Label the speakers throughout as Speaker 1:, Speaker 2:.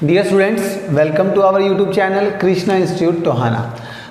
Speaker 1: Dear students, welcome to our YouTube channel Krishna institute Tohana.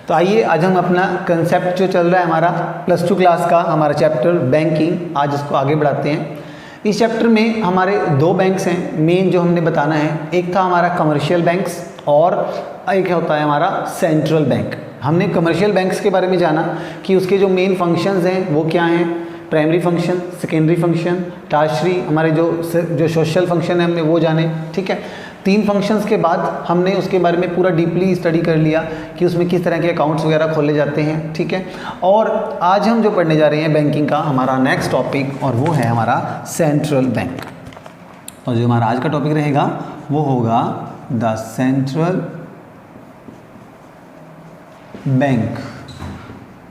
Speaker 1: तो आइए आज हम अपना कंसेप्ट जो चल रहा है हमारा +2 क्लास का हमारा चैप्टर बैंकिंग, आज इसको आगे बढ़ाते हैं। इस चैप्टर में हमारे दो बैंक्स हैं मेन जो हमने बताना है। एक था हमारा कमर्शियल बैंक्स और एक होता है हमारा सेंट्रल बैंक। हमने कमर्शियल बैंक्स के बारे में जाना कि उसके जो मेन फंक्शंस हैं वो क्या हैं, primary function, secondary function, tertiary, हमारे जो सोशल फंक्शन है हमने वो जाने। ठीक है, 3 फंक्शंस के बाद हमने उसके बारे में पूरा डीपली स्टडी कर लिया कि उसमें किस तरह के अकाउंट्स वगैरह खोले जाते हैं। ठीक है, और आज हम जो पढ़ने जा रहे हैं बैंकिंग का हमारा नेक्स्ट टॉपिक, और वो है हमारा सेंट्रल बैंक। और जो हमारा आज का टॉपिक रहेगा वो होगा द सेंट्रल बैंक।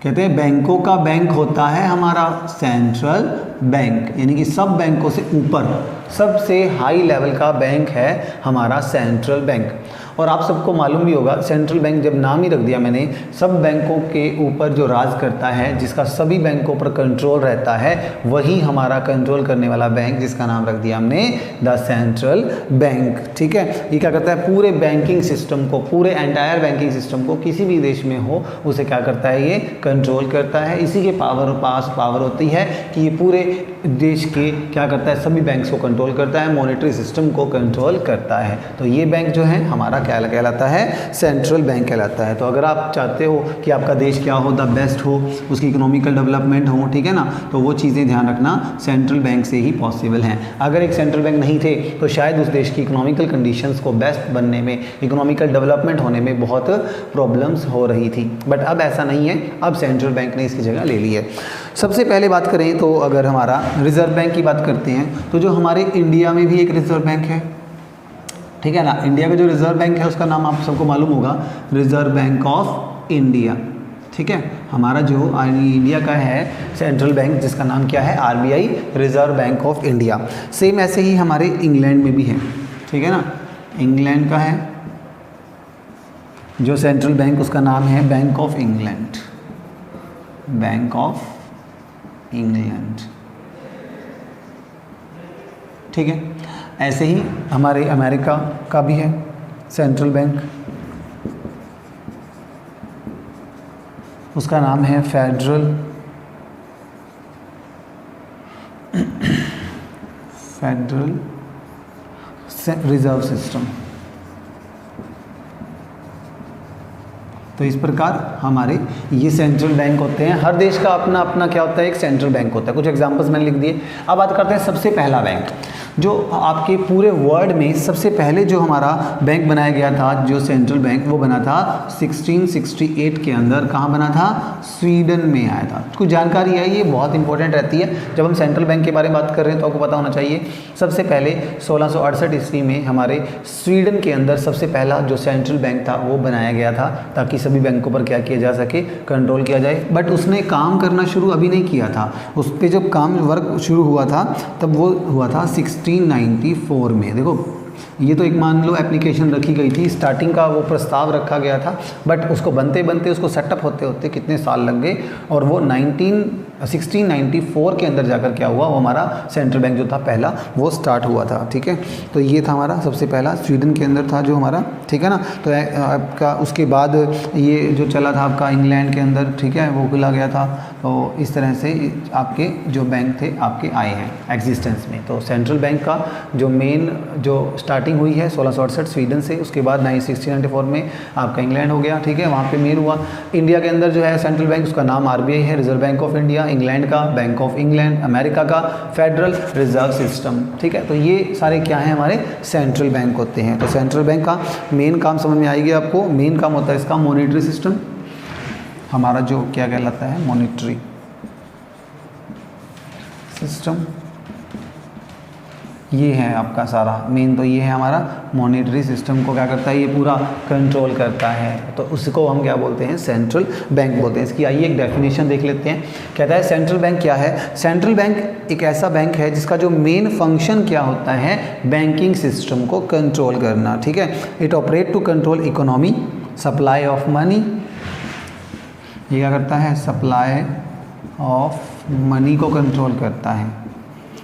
Speaker 1: कहते हैं बैंकों का बैंक होता है हमारा सेंट्रल बैंक, यानी कि सब बैंकों से ऊपर सबसे हाई लेवल का बैंक है हमारा सेंट्रल बैंक। और आप सबको मालूम भी होगा सेंट्रल बैंक जब नाम ही रख दिया मैंने, सब बैंकों के ऊपर जो राज करता है, जिसका सभी बैंकों पर कंट्रोल रहता है, वही हमारा कंट्रोल करने वाला बैंक, जिसका नाम रख दिया हमने द सेंट्रल बैंक। ठीक है, ये क्या करता है, पूरे बैंकिंग सिस्टम को, पूरे एंटायर बैंकिंग सिस्टम को किसी भी देश में हो उसे क्या करता है, ये कंट्रोल करता है। इसी के पावर होती है कि ये पूरे देश के क्या करता है, सभी बैंक्स को कंट्रोल करता है, मॉनेटरी सिस्टम को कंट्रोल करता है। तो ये बैंक जो है हमारा क्या कहलाता है, सेंट्रल बैंक कहलाता है। तो अगर आप चाहते हो कि आपका देश क्या हो, द बेस्ट हो, उसकी इकोनॉमिकल डेवलपमेंट हो, ठीक है ना, तो वो चीज़ें ध्यान रखना सेंट्रल बैंक से ही पॉसिबल हैं। अगर एक सेंट्रल बैंक नहीं थे तो शायद उस देश की इकोनॉमिकल कंडीशंस को बेस्ट बनने में, इकोनॉमिकल डेवलपमेंट होने में बहुत प्रॉब्लम्स हो रही थी। बट अब ऐसा नहीं है, अब सेंट्रल बैंक ने इसकी जगह ले ली है। सबसे पहले बात करें तो अगर हमारा रिजर्व बैंक की बात करते हैं तो जो हमारे इंडिया में भी एक रिजर्व बैंक है, ठीक है ना। इंडिया का जो रिजर्व बैंक है उसका नाम आप सबको मालूम होगा, रिजर्व बैंक ऑफ इंडिया। ठीक है, हमारा जो इंडिया का है सेंट्रल बैंक, जिसका नाम क्या है, RBI, reserve bank of India. Same ऐसे ही हमारे इंग्लैंड में भी है, ठीक है ना। इंग्लैंड का है जो सेंट्रल बैंक, उसका नाम है bank of England, bank of England. ठीक है, ऐसे ही हमारे अमेरिका का भी है सेंट्रल बैंक, उसका नाम है फेडरल रिजर्व सिस्टम। तो इस प्रकार हमारे ये सेंट्रल बैंक होते हैं। हर देश का अपना अपना क्या होता है, एक सेंट्रल बैंक होता है। कुछ एग्जांपल्स मैंने लिख दिए। अब बात करते हैं सबसे पहला बैंक, जो आपके पूरे वर्ल्ड में सबसे पहले जो हमारा बैंक बनाया गया था, जो सेंट्रल बैंक, वो बना था 1668 के अंदर। कहाँ बना था, स्वीडन में आया था। कुछ जानकारी है, ये बहुत इंपॉर्टेंट रहती है जब हम सेंट्रल बैंक के बारे में बात कर रहे हैं, तो आपको पता होना चाहिए। सबसे पहले 1668 ईस्वी में हमारे स्वीडन के अंदर सबसे पहला जो सेंट्रल बैंक था वो बनाया गया था, ताकि सभी बैंकों पर क्या किया जा सके, कंट्रोल किया जाए। बट उसने काम करना शुरू अभी नहीं किया था, उस पर जब काम वर्क शुरू हुआ था तब वो हुआ था 1694 में। देखो ये तो एक मान लो एप्लीकेशन रखी गई थी, स्टार्टिंग का वो प्रस्ताव रखा गया था, बट उसको बनते बनते, उसको सेटअप होते होते कितने साल लग गए, और वो 1694 के अंदर जाकर क्या हुआ, वो हमारा सेंट्रल बैंक जो था पहला वो स्टार्ट हुआ था। ठीक है, तो ये था हमारा सबसे पहला, स्वीडन के अंदर था जो हमारा, ठीक है ना। तो आपका उसके बाद ये जो चला था आपका इंग्लैंड के अंदर, ठीक है, वो खुला गया था। तो इस तरह से आपके जो बैंक थे आपके आए हैं एग्जिस्टेंस में। तो सेंट्रल बैंक का जो मेन जो स्टार्टिंग हुई है 1668 स्वीडन से, उसके बाद 1694 में आपका इंग्लैंड हो गया। ठीक है, वहाँ पे मेन हुआ। इंडिया के अंदर जो है सेंट्रल बैंक, उसका नाम RBI है, reserve bank of India. England का बैंक ऑफ इंग्लैंड, अमेरिका का फेडरल रिजर्व सिस्टम। ठीक है, तो ये सारे क्या हैं, हमारे सेंट्रल बैंक होते हैं। तो सेंट्रल बैंक का मेन काम समझ में आएगी आपको। मेन काम होता है इसका मॉनेटरी सिस्टम, हमारा जो क्या कहलाता है, मॉनेटरी सिस्टम। ये है आपका सारा मेन, तो ये है हमारा मॉनेटरी सिस्टम को क्या करता है, ये पूरा कंट्रोल करता है। तो उसको हम क्या बोलते हैं, सेंट्रल बैंक बोलते हैं। इसकी आइए एक डेफिनेशन देख लेते हैं। कहता है सेंट्रल बैंक क्या है, सेंट्रल बैंक एक ऐसा बैंक है जिसका जो मेन फंक्शन क्या होता है, बैंकिंग सिस्टम को कंट्रोल करना। ठीक है, it operate to control economy, supply of money. ये क्या करता है, सप्लाई ऑफ मनी को कंट्रोल करता है।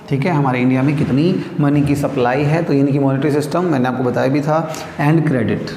Speaker 1: ठीक है, हमारे इंडिया में कितनी मनी की सप्लाई है, तो यानी कि मॉनेटरी सिस्टम मैंने आपको बताया भी था। एंड क्रेडिट,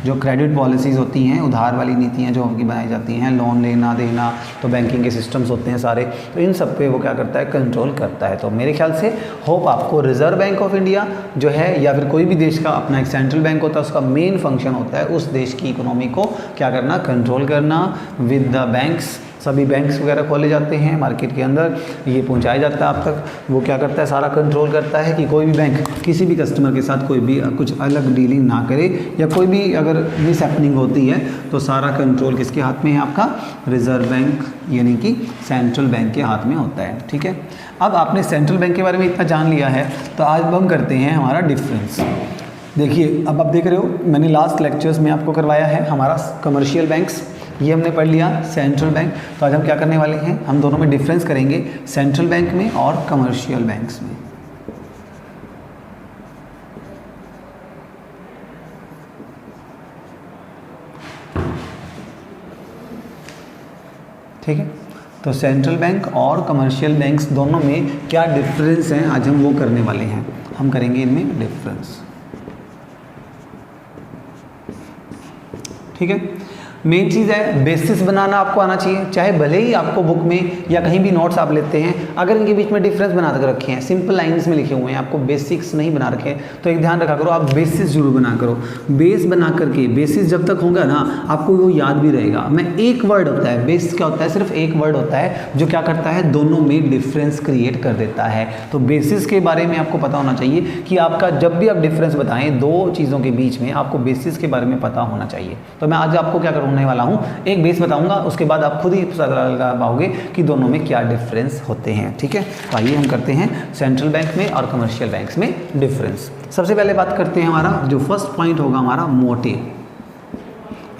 Speaker 1: जो क्रेडिट पॉलिसीज़ होती हैं, उधार वाली नीतियाँ जो उनकी बनाई जाती हैं, लोन लेना देना, तो बैंकिंग के सिस्टम्स होते हैं सारे, तो इन सब पे वो क्या करता है, कंट्रोल करता है। तो मेरे ख्याल से होप आपको रिजर्व बैंक ऑफ इंडिया जो है या फिर कोई भी देश का अपना एक सेंट्रल बैंक होता है, उसका मेन फंक्शन होता है उस देश की इकोनॉमी को क्या करना, कंट्रोल करना। विद द बैंक्स, सभी बैंक्स वगैरह खोले जाते हैं मार्केट के अंदर, ये पहुंचाया जाता है आप तक। वो क्या करता है, सारा कंट्रोल करता है कि कोई भी बैंक किसी भी कस्टमर के साथ कोई भी कुछ अलग डीलिंग ना करे, या कोई भी अगर मिस हैपनिंग होती है तो सारा कंट्रोल किसके हाथ में है, आपका रिजर्व बैंक यानी कि सेंट्रल बैंक के हाथ में होता है। ठीक है, अब आपने सेंट्रल बैंक के बारे में इतना जान लिया है, तो आज हम करते हैं हमारा डिफरेंस। देखिए, अब आप देख रहे हो मैंने लास्ट लेक्चर्स में आपको करवाया है हमारा कमर्शियल बैंक्स, ये हमने पढ़ लिया सेंट्रल बैंक। तो आज हम क्या करने वाले हैं, हम दोनों में डिफरेंस करेंगे, सेंट्रल बैंक में और कमर्शियल बैंक्स में। ठीक है, तो सेंट्रल बैंक और कमर्शियल बैंक्स दोनों में क्या डिफरेंस हैं, आज हम वो करने वाले हैं। हम करेंगे इनमें डिफरेंस। ठीक है, मेन चीज़ है बेसिस बनाना आपको आना चाहिए, चाहे भले ही आपको बुक में या कहीं भी नोट्स आप लेते हैं, अगर इनके बीच में डिफरेंस बना कर रखे हैं, सिंपल लाइंस में लिखे हुए हैं, आपको बेसिक्स नहीं बना रखे हैं, तो एक ध्यान रखा करो, आप बेसिस जरूर बना करो। बेस बना करके, बेसिस जब तक होगा ना आपको वो याद भी रहेगा। मैं एक वर्ड होता है, बेस क्या होता है, सिर्फ एक वर्ड होता है जो क्या करता है, दोनों में डिफरेंस क्रिएट कर देता है। तो बेसिस के बारे में आपको पता होना चाहिए कि आपका जब भी आप डिफरेंस बताएं दो चीज़ों के बीच में, आपको बेसिस के बारे में पता होना चाहिए। तो मैं आज आपको क्या करूँगा वाला हूं, एक बेस बताऊंगा, उसके बाद आप खुद ही पता लगा पाओगे कि दोनों में क्या डिफरेंस होते हैं। ठीक है, तो आइए हम करते हैं सेंट्रल बैंक में और कमर्शियल बैंक्स में डिफरेंस। सबसे पहले बात करते हैं हमारा जो फर्स्ट पॉइंट होगा हमारा मोटिव।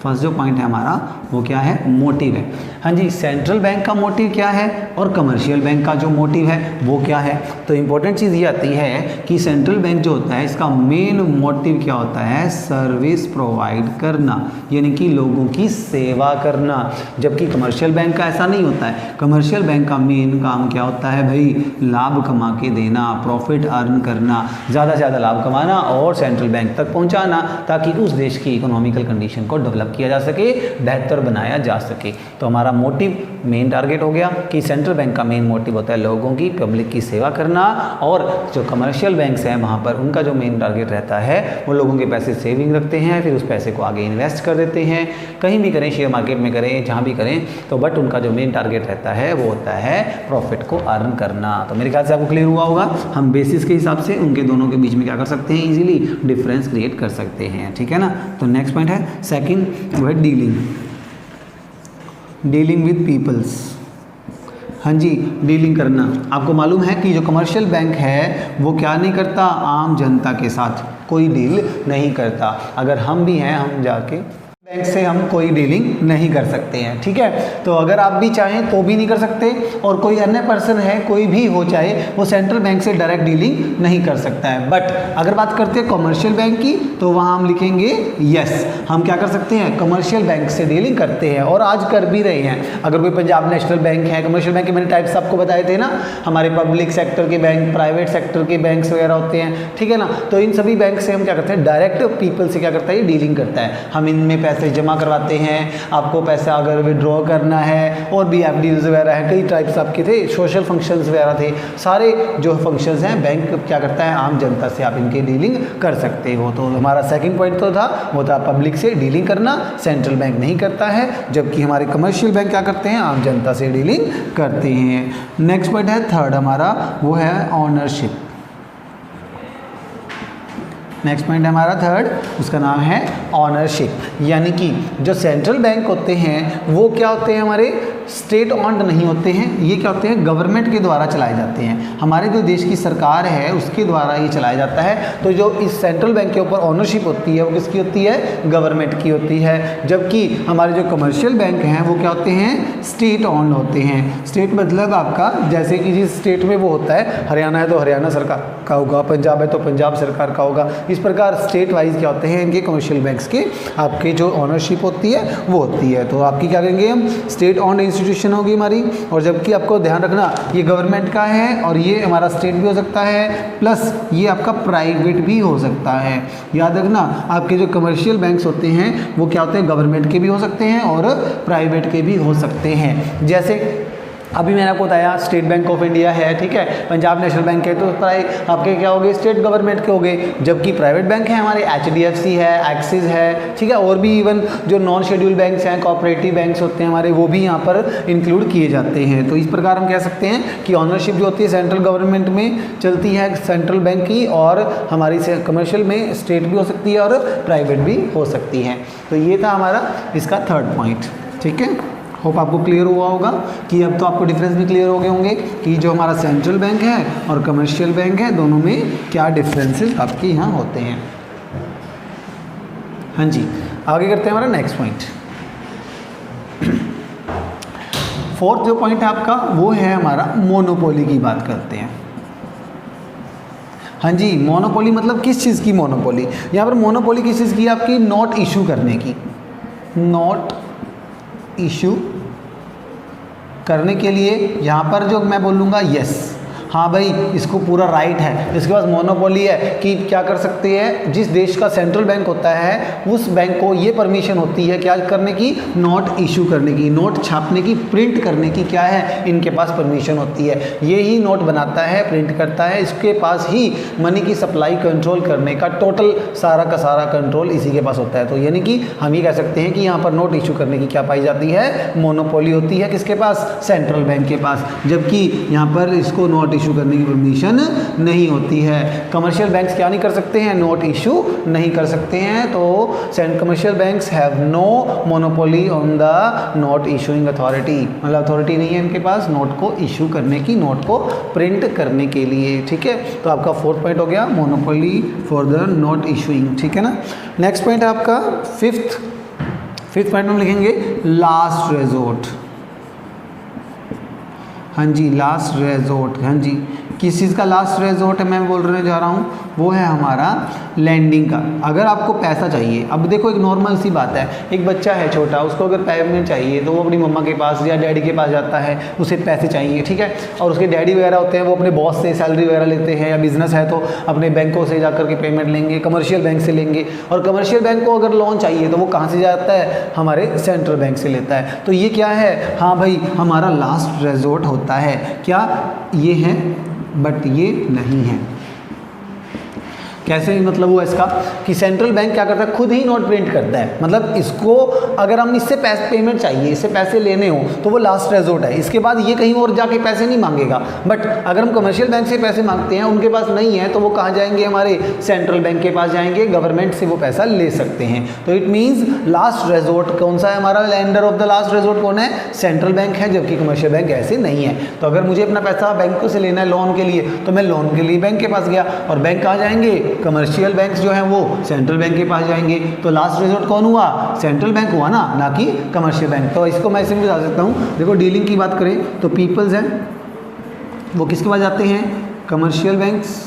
Speaker 1: फर्स्ट जो पॉइंट है हमारा वो क्या है, मोटिव है। हाँ जी, सेंट्रल बैंक का मोटिव क्या है और कमर्शियल बैंक का जो मोटिव है वो क्या है। तो इंपॉर्टेंट चीज़ ये आती है कि सेंट्रल बैंक जो होता है इसका मेन मोटिव क्या होता है, सर्विस प्रोवाइड करना, यानी कि लोगों की सेवा करना। जबकि कमर्शियल बैंक का ऐसा नहीं होता है। कमर्शियल बैंक का मेन काम क्या होता है भाई, लाभ कमा के देना, प्रॉफिट अर्न करना, ज़्यादा से ज़्यादा लाभ कमाना और सेंट्रल बैंक तक पहुँचाना, ताकि उस देश की इकोनॉमिकल कंडीशन को डेवलप किया जा सके, बेहतर बनाया जा सके। तो हमारा मोटिव मेन टारगेट हो गया कि सेंट्रल बैंक का मेन मोटिव होता है लोगों की, पब्लिक की सेवा करना, और जो कमर्शियल बैंक्स हैं वहाँ पर उनका जो मेन टारगेट रहता है वो लोगों के पैसे सेविंग रखते हैं, फिर उस पैसे को आगे इन्वेस्ट कर देते हैं, कहीं भी करें, शेयर मार्केट में करें, जहाँ भी करें, तो बट उनका जो मेन टारगेट रहता है वो होता है प्रॉफिट को अर्न करना। तो मेरे ख्याल से आपको क्लियर हुआ होगा, हम बेसिस के हिसाब से उनके दोनों के बीच में क्या कर सकते हैं, इजीली डिफरेंस क्रिएट कर सकते हैं। ठीक है ना, तो नेक्स्ट पॉइंट है सेकंड, वो है डीलिंग विद पीपल्स। हाँ जी, डीलिंग करना। आपको मालूम है कि जो कमर्शियल बैंक है वो क्या नहीं करता, आम जनता के साथ कोई डील नहीं करता। अगर हम भी हैं, हम जाके बैंक से हम कोई डीलिंग नहीं कर सकते हैं। ठीक है, तो अगर आप भी चाहें तो भी नहीं कर सकते, और कोई अन्य पर्सन है, कोई भी हो चाहे, वो सेंट्रल बैंक से डायरेक्ट डीलिंग नहीं कर सकता है। बट अगर बात करते हैं कमर्शियल बैंक की, तो वहाँ हम लिखेंगे यस, हम क्या कर सकते हैं, कमर्शियल बैंक से डीलिंग करते हैं और आज कर भी रहे हैं। अगर कोई पंजाब नेशनल बैंक है, कमर्शियल बैंक के मैंने टाइप्स आपको बताए थे ना, हमारे पब्लिक सेक्टर के बैंक, प्राइवेट सेक्टर के बैंक्स वगैरह होते हैं। ठीक है ना, तो इन सभी बैंक से हम क्या करते हैं, डायरेक्ट पीपल से क्या करता है, डीलिंग करता है। हम इनमें पैसे जमा करवाते हैं, आपको पैसा अगर विड्रॉ करना है, और भी एफडीज वगैरह है, कई टाइप्स आपके थे, सोशल फंक्शंस वगैरह थे, सारे जो फंक्शंस हैं बैंक क्या करता है, आम जनता से आप इनके डीलिंग कर सकते हो। तो हमारा सेकंड पॉइंट तो था, वो था पब्लिक से डीलिंग करना, सेंट्रल बैंक नहीं करता है, जबकि हमारे कमर्शियल बैंक क्या करते हैं, आम जनता से डीलिंग करते हैं। नेक्स्ट पॉइंट है थर्ड हमारा, वो है ऑनरशिप। नेक्स्ट पॉइंट है हमारा थर्ड, उसका नाम है ऑनरशिप। यानी कि जो सेंट्रल बैंक होते हैं वो क्या होते हैं, हमारे स्टेट ऑन्ड नहीं होते हैं, ये क्या होते हैं, गवर्नमेंट के द्वारा चलाए जाते हैं। हमारे जो देश की सरकार है उसके द्वारा ये चलाया जाता है। तो जो इस सेंट्रल बैंक के ऊपर ऑनरशिप होती है वो किसकी होती है, गवर्नमेंट की होती है। जबकि हमारे जो कमर्शियल बैंक हैं वो क्या होते हैं, स्टेट ऑन्ड होते हैं। स्टेट मतलब आपका, जैसे कि जिस स्टेट में वो होता है, हरियाणा है तो हरियाणा सरकार का होगा, पंजाब है तो पंजाब सरकार का होगा, इस प्रकार स्टेट वाइज क्या होते हैं इनके कमर्शियल बैंक्स के आपके जो ऑनरशिप होती है वो होती है। तो आपकी क्या करेंगे हम, स्टेट ऑन्ड इंस्टीट्यूशन होगी हमारी, और जबकि आपको ध्यान रखना ये गवर्नमेंट का है और ये हमारा स्टेट भी हो सकता है, प्लस ये आपका प्राइवेट भी हो सकता है। याद रखना आपके जो कमर्शियल बैंक्स होते हैं वो क्या होते हैं, गवर्नमेंट के भी हो सकते हैं और प्राइवेट के भी हो सकते हैं। जैसे अभी मैंने आपको बताया स्टेट बैंक ऑफ इंडिया है, ठीक है, पंजाब नेशनल बैंक है, तो आपके क्या हो गए, स्टेट गवर्नमेंट के हो गए। जबकि प्राइवेट बैंक है हमारे HDFC है, एक्सिस है, ठीक है, और भी इवन जो नॉन शेड्यूल बैंक्स हैं, कोऑपरेटिव बैंक्स होते हैं हमारे, वो भी यहाँ पर इंक्लूड किए जाते हैं। तो इस प्रकार हम कह सकते हैं कि ऑनरशिप जो होती है सेंट्रल गवर्नमेंट में चलती है सेंट्रल बैंक की, और हमारी कमर्शियल में स्टेट भी हो सकती है और प्राइवेट भी हो सकती है। तो ये था हमारा इसका थर्ड पॉइंट, ठीक है। होप आपको क्लियर हुआ होगा कि अब तो आपको डिफरेंस भी क्लियर हो गए होंगे कि जो हमारा सेंट्रल बैंक है और कमर्शियल बैंक है दोनों में क्या डिफरेंसेस आपके यहाँ होते हैं। हाँ जी, आगे करते हैं हमारा नेक्स्ट पॉइंट। फोर्थ जो पॉइंट है आपका वो है हमारा मोनोपोली की बात करते हैं। हाँ जी, मोनोपोली मतलब किस चीज़ की मोनोपोली, यहाँ पर मोनोपोली किस चीज़ की, आपकी नोट इशू करने की, नोट इशू करने के लिए यहाँ पर जो मैं बोलूँगा यस, हाँ भाई इसको पूरा राइट है, इसके पास मोनोपोली है कि क्या कर सकते हैं, जिस देश का सेंट्रल बैंक होता है उस बैंक को ये परमिशन होती है क्या करने की, नोट इशू करने की, नोट छापने की, प्रिंट करने की, क्या है इनके पास परमिशन होती है। ये ही नोट बनाता है, प्रिंट करता है, इसके पास ही मनी की सप्लाई कंट्रोल करने का टोटल सारा का सारा कंट्रोल इसी के पास होता है। तो यानी कि हम ये कह सकते हैं कि यहाँ पर नोट इशू करने की क्या पाई जाती है, मोनोपोली होती है किसके पास, सेंट्रल बैंक के पास। जबकि यहाँ पर इसको नोट इशू करने की परमिशन नहीं होती है। कमर्शियल बैंक्स क्या नहीं कर सकते हैं, नोट इशू नहीं कर सकते हैं। तो commercial banks have no monopoly on the note issuing authority, मतलब अथॉरिटी नहीं है इनके पास नोट को इशू करने की, नोट को प्रिंट करने के लिए, ठीक है। तो आपका फोर्थ पॉइंट हो गया monopoly for the note issuing, ठीक है ना। नेक्स्ट पॉइंट है आपका फिफ्थ पॉइंट में लिखेंगे लास्ट रेजोर्ट। हाँ जी, लास्ट रेजोर्ट, हाँ जी, किस चीज़ का लास्ट रेजोर्ट है मैं बोलने जा रहा हूँ, वो है हमारा लैंडिंग का। अगर आपको पैसा चाहिए, अब देखो एक नॉर्मल सी बात है, एक बच्चा है छोटा, उसको अगर पेमेंट चाहिए तो वो अपनी मम्मा के पास या डैडी के पास जाता है, उसे पैसे चाहिए, ठीक है। और उसके डैडी वगैरह होते हैं वो अपने बॉस से सैलरी वगैरह लेते हैं, या बिजनेस है तो अपने बैंकों से जा करके पेमेंट लेंगे, कमर्शियल बैंक से लेंगे। और कमर्शियल बैंक को अगर लोन चाहिए तो वो कहाँ से जाता है, हमारे सेंट्रल बैंक से लेता है। तो ये क्या है, हाँ भाई हमारा लास्ट रेजोर्ट होता है। क्या ये है, बट ये नहीं है। कैसे मतलब हुआ इसका कि सेंट्रल बैंक क्या करता है, खुद ही नोट प्रिंट करता है। मतलब इसको अगर हम इससे पेमेंट चाहिए, इससे पैसे लेने हो तो वो लास्ट रेजोर्ट है, इसके बाद ये कहीं और जाके पैसे नहीं मांगेगा। बट अगर हम कमर्शियल बैंक से पैसे मांगते हैं, उनके पास नहीं है, तो वो कहाँ जाएंगे, हमारे सेंट्रल बैंक के पास जाएंगे, गवर्नमेंट से वो पैसा ले सकते हैं। तो इट मीन्स लास्ट रेजोर्ट कौन सा है, हमारा lender of the last resort कौन है, सेंट्रल बैंक है, जबकि कमर्शियल बैंक ऐसे नहीं है। तो अगर मुझे अपना पैसा बैंकों से लेना है लोन के लिए, तो मैं लोन के लिए बैंक के पास गया, और बैंक कहाँ जाएंगे, कमर्शियल बैंक्स जो हैं वो सेंट्रल बैंक के पास जाएंगे। तो लास्ट रेजोर्ट कौन हुआ, सेंट्रल बैंक हुआ ना कि कमर्शियल बैंक। तो इसको मैं ऐसे भी बता सकता हूँ, देखो डीलिंग की बात करें तो पीपल्स हैं वो किसके पास जाते हैं, कमर्शियल बैंक्स,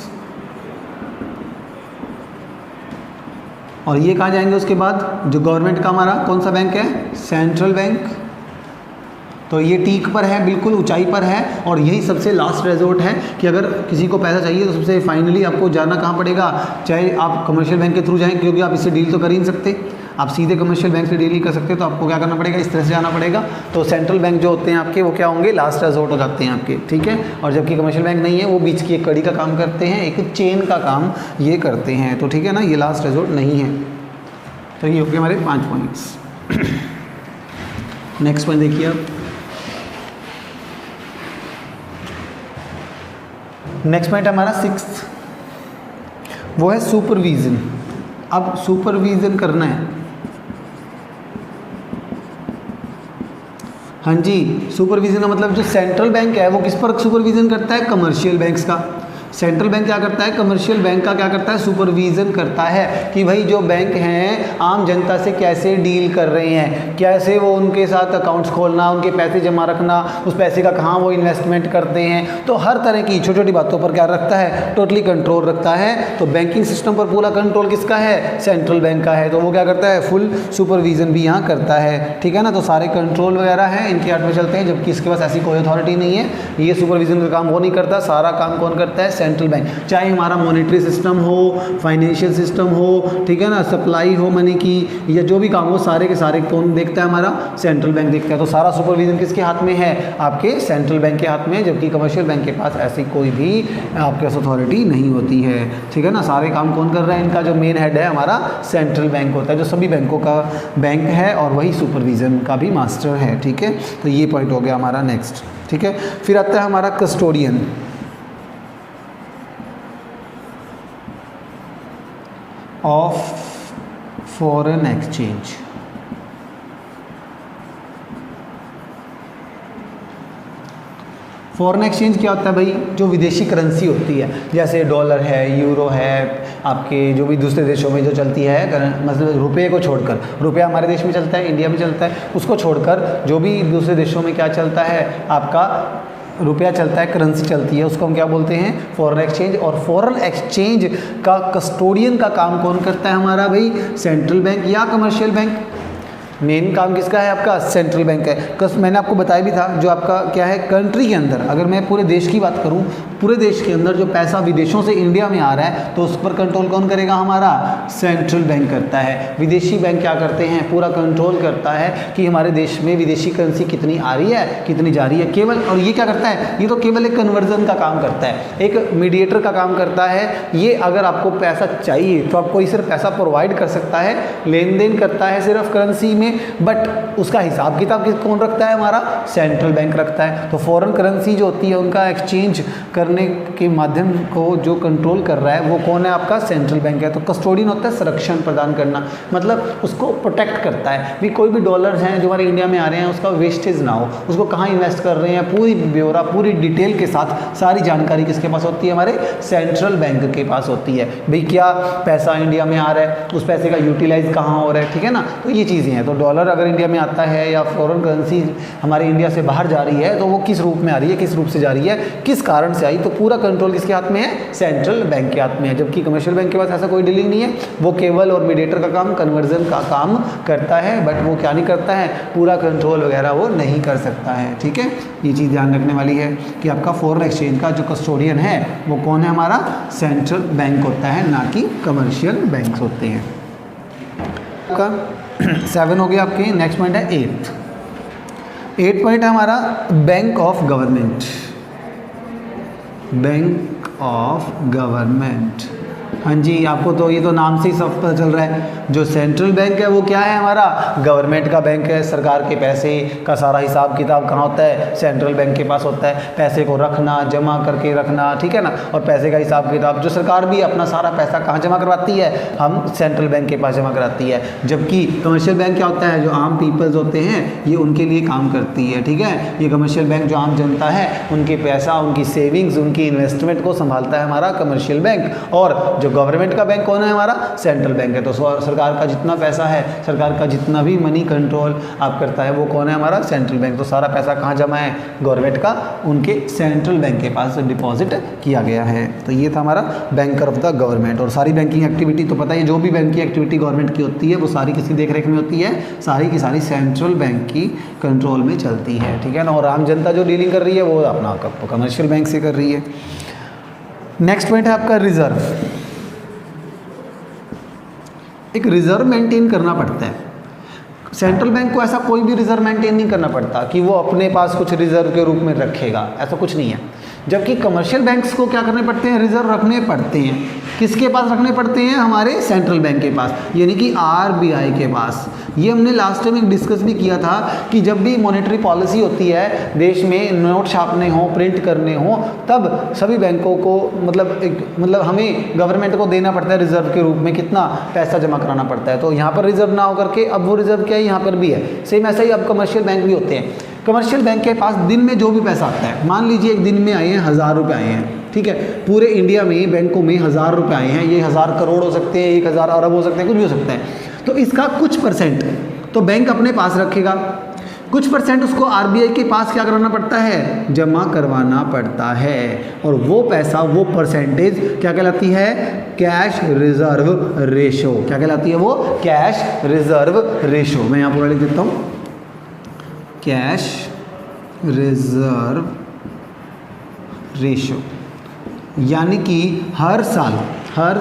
Speaker 1: और ये कहाँ जाएंगे उसके बाद, जो गवर्नमेंट का हमारा कौन सा बैंक है, सेंट्रल बैंक। तो ये टीक पर है, बिल्कुल ऊंचाई पर है, और यही सबसे लास्ट रेजोर्ट है कि अगर किसी को पैसा चाहिए तो सबसे फाइनली आपको जाना कहाँ पड़ेगा, चाहे आप कमर्शियल बैंक के थ्रू जाएं, क्योंकि आप इससे डील तो कर ही नहीं सकते, आप सीधे कमर्शियल बैंक से डील ही कर सकते, तो आपको क्या करना पड़ेगा, इस तरह से जाना पड़ेगा। तो सेंट्रल बैंक जो होते हैं आपके वो क्या होंगे, लास्ट रेजोर्ट हो जाते हैं आपके, ठीक है। और जबकि कमर्शियल बैंक नहीं है, वो बीच की एक कड़ी का काम करते हैं, एक चेन का काम ये करते हैं। तो ठीक है ना, ये लास्ट रेजोर्ट नहीं है। तो ये हो गए हमारे 5 पॉइंट्स। नेक्स्ट पॉइंट देखिए आप, नेक्स्ट पॉइंट हमारा 6th, वो है सुपरविजन। अब सुपरविजन करना है, हाँ जी, सुपरविजन का मतलब जो सेंट्रल बैंक है वो किस पर सुपरविजन करता है, कमर्शियल बैंक्स का। सेंट्रल बैंक क्या करता है, कमर्शियल बैंक का क्या करता है, सुपरविज़न करता है कि भाई जो बैंक हैं आम जनता से कैसे डील कर रहे हैं, कैसे वो उनके साथ अकाउंट्स खोलना, उनके पैसे जमा रखना, उस पैसे का कहाँ वो इन्वेस्टमेंट करते हैं। तो हर तरह की छोटी छोटी बातों पर क्या रखता है, टोटली कंट्रोल रखता है। तो बैंकिंग सिस्टम पर पूरा कंट्रोल किसका है, सेंट्रल बैंक का है। तो वो क्या करता है, फुल सुपरविज़न भी यहाँ करता है, ठीक है ना। तो सारे कंट्रोल वगैरह हैं इनके हाथ में चलते हैं, जबकि इसके पास ऐसी कोई अथॉरिटी नहीं है, ये सुपरविज़न का काम वो नहीं करता, सारा काम कौन करता है, सेंट्रल बैंक। चाहे हमारा मॉनेटरी सिस्टम हो, फाइनेंशियल सिस्टम हो, ठीक है ना, सप्लाई हो मनी की, या जो भी काम हो, सारे के सारे कौन देखता है, हमारा सेंट्रल बैंक देखता है। तो सारा सुपरविज़न किसके हाथ में है, आपके सेंट्रल बैंक के हाथ में, जबकि कमर्शियल बैंक के पास ऐसी कोई भी आपके पास अथॉरिटी नहीं होती है, ठीक है ना। सारे काम कौन कर रहा है, इनका जो मेन हेड है हमारा सेंट्रल बैंक होता है, जो सभी बैंकों का बैंक है और वही सुपरविज़न का भी मास्टर है, ठीक है। तो ये पॉइंट हो गया हमारा नेक्स्ट, ठीक है। फिर आता है हमारा custodian. Of foreign exchange. Foreign exchange क्या होता है भाई, जो विदेशी करेंसी होती है, जैसे डॉलर है, यूरो है, आपके जो भी दूसरे देशों में जो चलती है, मतलब रुपये को छोड़कर, रुपया हमारे देश में चलता है, इंडिया में चलता है, उसको छोड़कर जो भी दूसरे देशों में क्या चलता है, आपका रुपया चलता है, करेंसी चलती है, उसको हम क्या बोलते हैं, फॉरेन एक्सचेंज। और फॉरेन एक्सचेंज का कस्टोडियन का काम कौन करता है, हमारा भाई सेंट्रल बैंक या कमर्शियल बैंक। मेन काम किसका है, आपका सेंट्रल बैंक है। मैंने आपको बताया भी था, जो आपका क्या है, कंट्री के अंदर, अगर मैं पूरे देश की बात करूं, पूरे देश के अंदर जो पैसा विदेशों से इंडिया में आ रहा है, तो उस पर कंट्रोल कौन करेगा, हमारा सेंट्रल बैंक करता है। विदेशी बैंक क्या करते हैं, पूरा कंट्रोल करता है कि हमारे देश में विदेशी करेंसी कितनी आ रही है, कितनी जा रही है, केवल। और ये क्या करता है, ये तो केवल एक कन्वर्जन का काम करता है, एक मीडिएटर का काम करता है। ये अगर आपको पैसा चाहिए तो आपको सिर्फ पैसा प्रोवाइड कर सकता है, लेन देन करता है सिर्फ करेंसी में, बट उसका हिसाब किताब कौन रखता है, हमारा सेंट्रल बैंक रखता है। तो फॉरेन करेंसी जो होती है उनका एक्सचेंज करने के माध्यम को जो कंट्रोल कर रहा है वो कौन है, आपका सेंट्रल बैंक है। तो कस्टोडियन होता है संरक्षण प्रदान करना, मतलब उसको प्रोटेक्ट करता है भी कोई भी डॉलर्स हैं जो हमारे इंडिया में आ रहे हैं उसका वेस्टेज ना हो, उसको कहाँ इन्वेस्ट कर रहे हैं, पूरी ब्यौरा, पूरी डिटेल के साथ सारी जानकारी किसके पास होती है, हमारे सेंट्रल बैंक के पास होती है। भाई क्या पैसा इंडिया में आ रहा है, उस पैसे का यूटिलाइज कहाँ हो रहा है, ठीक है ना। तो ये चीज़ें हैं। तो डॉलर अगर इंडिया में आता है या फॉरेन करेंसी हमारे इंडिया से बाहर जा रही है तो वो किस रूप में आ रही है, किस रूप से जा रही है, किस कारण से आई, तो पूरा कंट्रोल किसके हाथ में है, सेंट्रल बैंक के हाथ में है। जबकि कमर्शियल बैंक के पास ऐसा कोई डीलिंग नहीं है, वो केवल और मीडिएटर का काम, कन्वर्जन का काम करता है, बट वो क्या नहीं करता है, पूरा कंट्रोल वगैरह वो नहीं कर सकता है, ठीक है। ये चीज़ ध्यान रखने वाली है कि आपका फॉरेन एक्सचेंज का जो कस्टोडियन है वो कौन है, हमारा सेंट्रल बैंक होता है, ना कि कमर्शियल बैंक होते हैं। आपका 7 हो गया आपके। नेक्स्ट पॉइंट है 8 पॉइंट है हमारा bank of government. Bank of government, हाँ जी, आपको तो ये तो नाम से ही सब पता चल रहा है। जो सेंट्रल बैंक है वो क्या है, हमारा गवर्नमेंट का बैंक है। सरकार के पैसे का सारा हिसाब किताब कहाँ होता है, सेंट्रल बैंक के पास होता है। पैसे को रखना, जमा करके रखना, ठीक है ना। और पैसे का हिसाब किताब जो सरकार भी अपना सारा पैसा कहाँ जमा करवाती है, हम सेंट्रल बैंक के पास जमा कराती है। जबकि कमर्शियल बैंक क्या होता है, जो आम पीपल्स होते हैं ये उनके लिए काम करती है, ठीक है। ये कमर्शियल बैंक जो आम जनता है उनके पैसा, उनकी सेविंग्स, उनकी इन्वेस्टमेंट को संभालता है हमारा कमर्शियल बैंक। और जो गवर्नमेंट का बैंक कौन है, हमारा सेंट्रल बैंक है। तो सरकार का जितना पैसा है, सरकार का जितना भी मनी कंट्रोल आप करता है वो कौन है, हमारा सेंट्रल बैंक। तो सारा पैसा कहाँ जमा है, गवर्नमेंट का उनके सेंट्रल बैंक के पास डिपॉजिट किया गया है। तो ये था हमारा बैंकर ऑफ द गवर्नमेंट। और सारी बैंकिंग एक्टिविटी तो पता है, जो भी बैंकिंग एक्टिविटी गवर्नमेंट की होती है वो सारी किसी देख रेख में होती है, सारी की सारी सेंट्रल बैंक की कंट्रोल में चलती है, ठीक है ना। और आम जनता जो डीलिंग कर रही है वो अपना कमर्शियल बैंक से कर रही है। नेक्स्ट पॉइंट है आपका रिजर्व। एक रिजर्व मेंटेन करना पड़ता है। सेंट्रल बैंक को ऐसा कोई भी रिजर्व मेंटेन नहीं करना पड़ता कि वो अपने पास कुछ रिजर्व के रूप में रखेगा, ऐसा कुछ नहीं है। जबकि कमर्शियल बैंक्स को क्या करने पड़ते हैं, रिजर्व रखने पड़ते हैं। किसके पास रखने पड़ते हैं, हमारे सेंट्रल बैंक के पास, यानी कि आरबीआई के पास। ये हमने लास्ट टाइम एक डिस्कस भी किया था कि जब भी मॉनेटरी पॉलिसी होती है देश में, नोट छापने हो, प्रिंट करने हो, तब सभी बैंकों को मतलब हमें गवर्नमेंट को देना पड़ता है रिजर्व के रूप में, कितना पैसा जमा कराना पड़ता है। तो यहाँ पर रिजर्व ना होकर के अब वो रिजर्व क्या है, यहाँ पर भी है। सेम ऐसा ही अब कमर्शियल बैंक भी होते हैं। कमर्शियल बैंक के पास दिन में जो भी पैसा आता है, मान लीजिए एक दिन में आए हैं 1000 रुपये आए हैं, ठीक है, पूरे इंडिया में बैंकों में 1000 रुपये आए हैं, ये 1000 करोड़ हो सकते हैं, 1000 अरब हो सकते हैं, कुछ भी हो सकता है, तो इसका कुछ परसेंट तो बैंक अपने पास रखेगा, कुछ परसेंट उसको आरबीआई के पास क्या करवाना पड़ता है, जमा करवाना पड़ता है, और वो पैसा, वो परसेंटेज क्या कहलाती है, कैश रिजर्व रेशो। क्या कहलाती है वो, कैश रिजर्व रेशो। मैं यहाँ पूरा लिख देता हूँ, कैश रिजर्व रेशो, यानी कि हर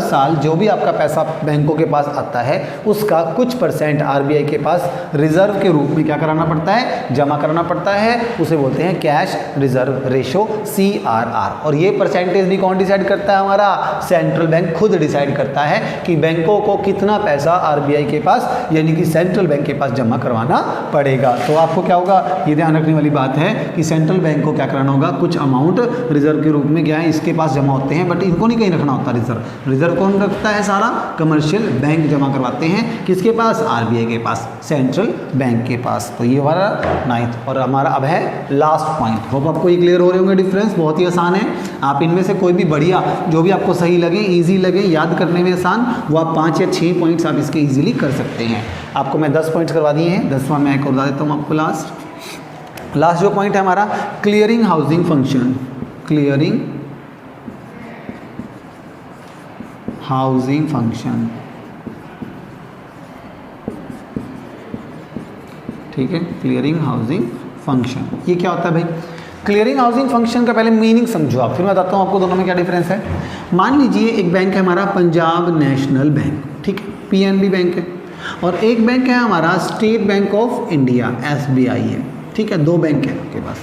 Speaker 1: साल जो भी आपका पैसा बैंकों के पास आता है उसका कुछ परसेंट आरबीआई के पास रिजर्व के रूप में क्या कराना पड़ता है, जमा कराना पड़ता है, उसे बोलते हैं कैश रिजर्व रेशो, CRR। और ये परसेंटेज भी कौन डिसाइड करता है, हमारा सेंट्रल बैंक खुद डिसाइड करता है कि बैंकों को कितना पैसा आरबीआई के पास यानी कि सेंट्रल बैंक के पास जमा करवाना पड़ेगा। तो आपको क्या होगा, ये ध्यान रखने वाली बात है कि सेंट्रल बैंक को क्या कराना होगा, कुछ अमाउंट रिजर्व के रूप में क्या है इसके पास जमा होते हैं, बट इनको नहीं कहीं रखना होता रिजर्व कौन रखता है, सारा कमर्शियल बैंक जमा करवाते हैं, किसके पास, आरबीआई के पास, सेंट्रल बैंक के पास। तो ये हमारा 9th और हमारा अब है लास्ट पॉइंट। होप आपको ये क्लियर हो रहे होंगे, डिफरेंस बहुत ही आसान है। आप इनमें से कोई भी बढ़िया जो भी आपको सही लगे, ईजी लगे, याद करने में आसान, वो आप 5 या 6 पॉइंट्स आप इसके ईजिली कर सकते हैं। आपको मैं 10 पॉइंट्स करवा दिए हैं, 10वां मैं एक और बता देता हूँ आपको। लास्ट जो पॉइंट है हमारा, clearing housing function, clearing housing function, ठीक है, क्लियरिंग हाउसिंग फंक्शन। ये क्या होता है भाई, क्लियरिंग हाउसिंग फंक्शन का पहले मीनिंग समझो आप, फिर मैं बताता हूँ आपको दोनों में क्या डिफरेंस है। मान लीजिए एक बैंक है हमारा पंजाब नेशनल बैंक, ठीक है, पीएनबी बैंक है, और एक बैंक है हमारा state bank of India, SBI है, ठीक है, 2 बैंक है आपके पास,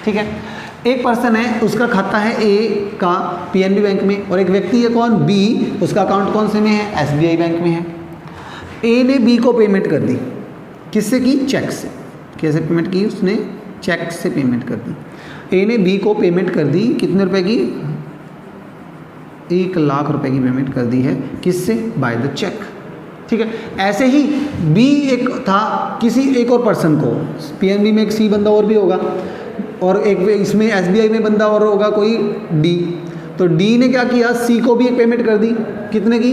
Speaker 1: ठीक है। एक पर्सन है, उसका खाता है ए का पीएनबी बैंक में, और एक व्यक्ति है कौन, बी, उसका अकाउंट कौन से में है, SBI बैंक में है। ए ने बी को पेमेंट कर दी, किससे की, चेक से। कैसे पेमेंट की, उसने चेक से पेमेंट कर दी। ए ने बी को पेमेंट कर दी, कितने रुपए की, 1 लाख रुपए की पेमेंट कर दी है, किससे, बाय द चेक, ठीक है। ऐसे ही बी एक था किसी एक और पर्सन को, पीएनबी में एक सी बंदा और भी होगा, और एक इसमें SBI में बंदा और होगा कोई डी, तो डी ने क्या किया, सी को भी एक पेमेंट कर दी, कितने की,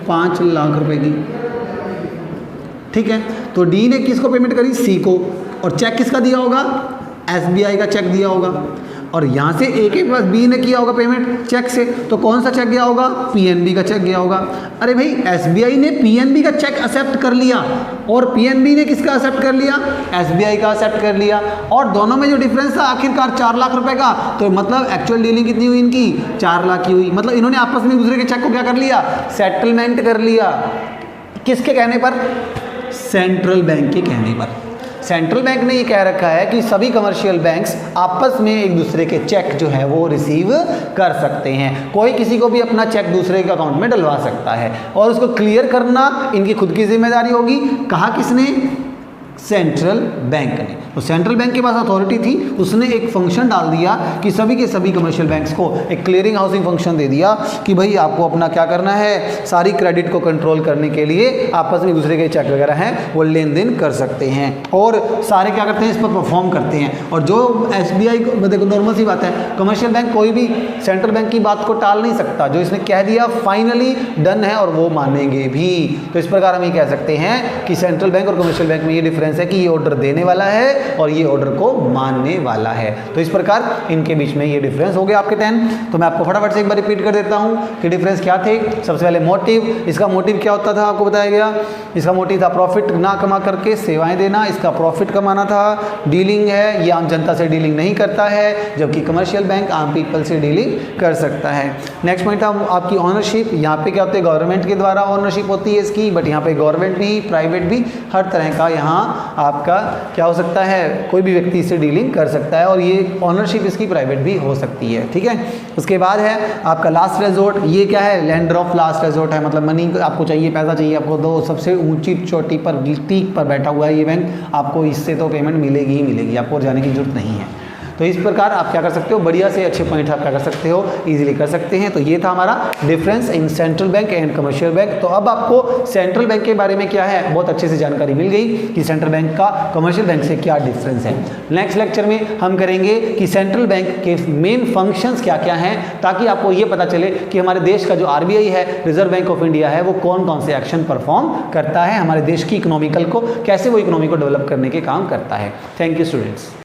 Speaker 1: 5 लाख रुपए की, ठीक है। तो डी ने किसको पेमेंट करी, सी को, और चेक किसका दिया होगा, SBI का चेक दिया होगा, और यहाँ से ए के पास बी ने किया होगा पेमेंट चेक से, तो कौन सा चेक गया होगा, पीएनबी का चेक गया होगा। अरे भाई SBI ने पीएनबी का चेक एक्सेप्ट कर लिया, और पीएनबी ने किसका एक्सेप्ट कर लिया, SBI का एक्सेप्ट कर लिया, और दोनों में जो डिफरेंस था आखिरकार 4 लाख रुपए का, तो मतलब एक्चुअल डीलिंग कितनी हुई इनकी, 4 लाख की हुई। मतलब इन्होंने आपस में एक दूसरे के चेक को क्या कर लिया, सेटलमेंट कर लिया, किसके कहने पर, सेंट्रल बैंक के कहने पर। सेंट्रल बैंक ने ये कह रखा है कि सभी कमर्शियल बैंक्स आपस में एक दूसरे के चेक जो है वो रिसीव कर सकते हैं, कोई किसी को भी अपना चेक दूसरे के अकाउंट में डलवा सकता है, और उसको क्लियर करना इनकी खुद की जिम्मेदारी होगी। कहा किसने, सेंट्रल बैंक ने। तो सेंट्रल बैंक के पास अथॉरिटी थी, उसने एक फंक्शन डाल दिया कि सभी के सभी कमर्शियल बैंक्स को एक क्लियरिंग हाउसिंग फंक्शन दे दिया कि भाई आपको अपना क्या करना है, सारी क्रेडिट को कंट्रोल करने के लिए आपस में दूसरे के चेक वगैरह हैं वो लेन देन कर सकते हैं, और सारे क्या करते हैं, इस पर परफॉर्म करते हैं। और जो SBI को, देखो नॉर्मल सी बात है, कमर्शियल बैंक कोई भी सेंट्रल बैंक की बात को टाल नहीं सकता, जो इसने कह दिया फाइनली डन है, और वो मानेंगे भी। तो इस प्रकार हम ये कह सकते हैं कि सेंट्रल बैंक और कमर्शियल बैंक में ये डिफरेंस है कि ये ऑर्डर देने वाला है और ये ऑर्डर को मानने वाला है। तो इस प्रकार इनके बीच में ये डिफरेंस हो गया आपके 10। तो मैं आपको फटाफट से एक बार रिपीट कर देता हूं कि डिफरेंस क्या थे। सबसे पहले मोटिव, इसका मोटिव क्या होता था आपको बताया गया, इसका मोटिव था प्रॉफिट ना कमा करके सेवाएं देना, इसका प्रॉफिट कमाना था। डीलिंग है, ये आम जनता से डीलिंग नहीं करता है, जबकि कमर्शियल बैंक आम पीपल से डीलिंग कर सकता है। नेक्स्ट पॉइंट था आपकी ऑनरशिप, यहाँ पे क्या होता है, गवर्नमेंट के द्वारा ऑनरशिप होती है इसकी, बट यहाँ पे गवर्नमेंट भी प्राइवेट भी हर तरह का यहाँ आपका क्या हो सकता है, कोई भी व्यक्ति इससे डीलिंग कर सकता है, और ये ऑनरशिप इसकी प्राइवेट भी हो सकती है। ठीक है, उसके बाद है आपका लास्ट रेजोर्ट, ये क्या है, लेंडर ऑफ लास्ट रेजोर्ट है, मतलब मनी आपको चाहिए, पैसा चाहिए आपको, तो सबसे ऊंची चोटी पर पीक पर बैठा हुआ है ये बैंक, आपको इससे तो पेमेंट मिलेगी ही मिलेगी, आपको जाने की जरूरत नहीं है। तो इस प्रकार आप क्या कर सकते हो, बढ़िया से अच्छे पॉइंट आप क्या कर सकते हो, इजीली कर सकते हैं। तो ये था हमारा difference in central bank and commercial bank. तो अब आपको सेंट्रल बैंक के बारे में क्या है बहुत अच्छे से जानकारी मिल गई कि सेंट्रल बैंक का कमर्शियल बैंक से क्या डिफरेंस है। नेक्स्ट लेक्चर में हम करेंगे कि सेंट्रल बैंक के मेन फंक्शंस क्या क्या हैं, ताकि आपको ये पता चले कि हमारे देश का जो आरबीआई है, रिजर्व बैंक ऑफ इंडिया है, वो कौन कौन से एक्शन परफॉर्म करता है, हमारे देश की इकोनॉमिकल को कैसे वो इकोनॉमी को डेवलप करने के काम करता है। Thank you students.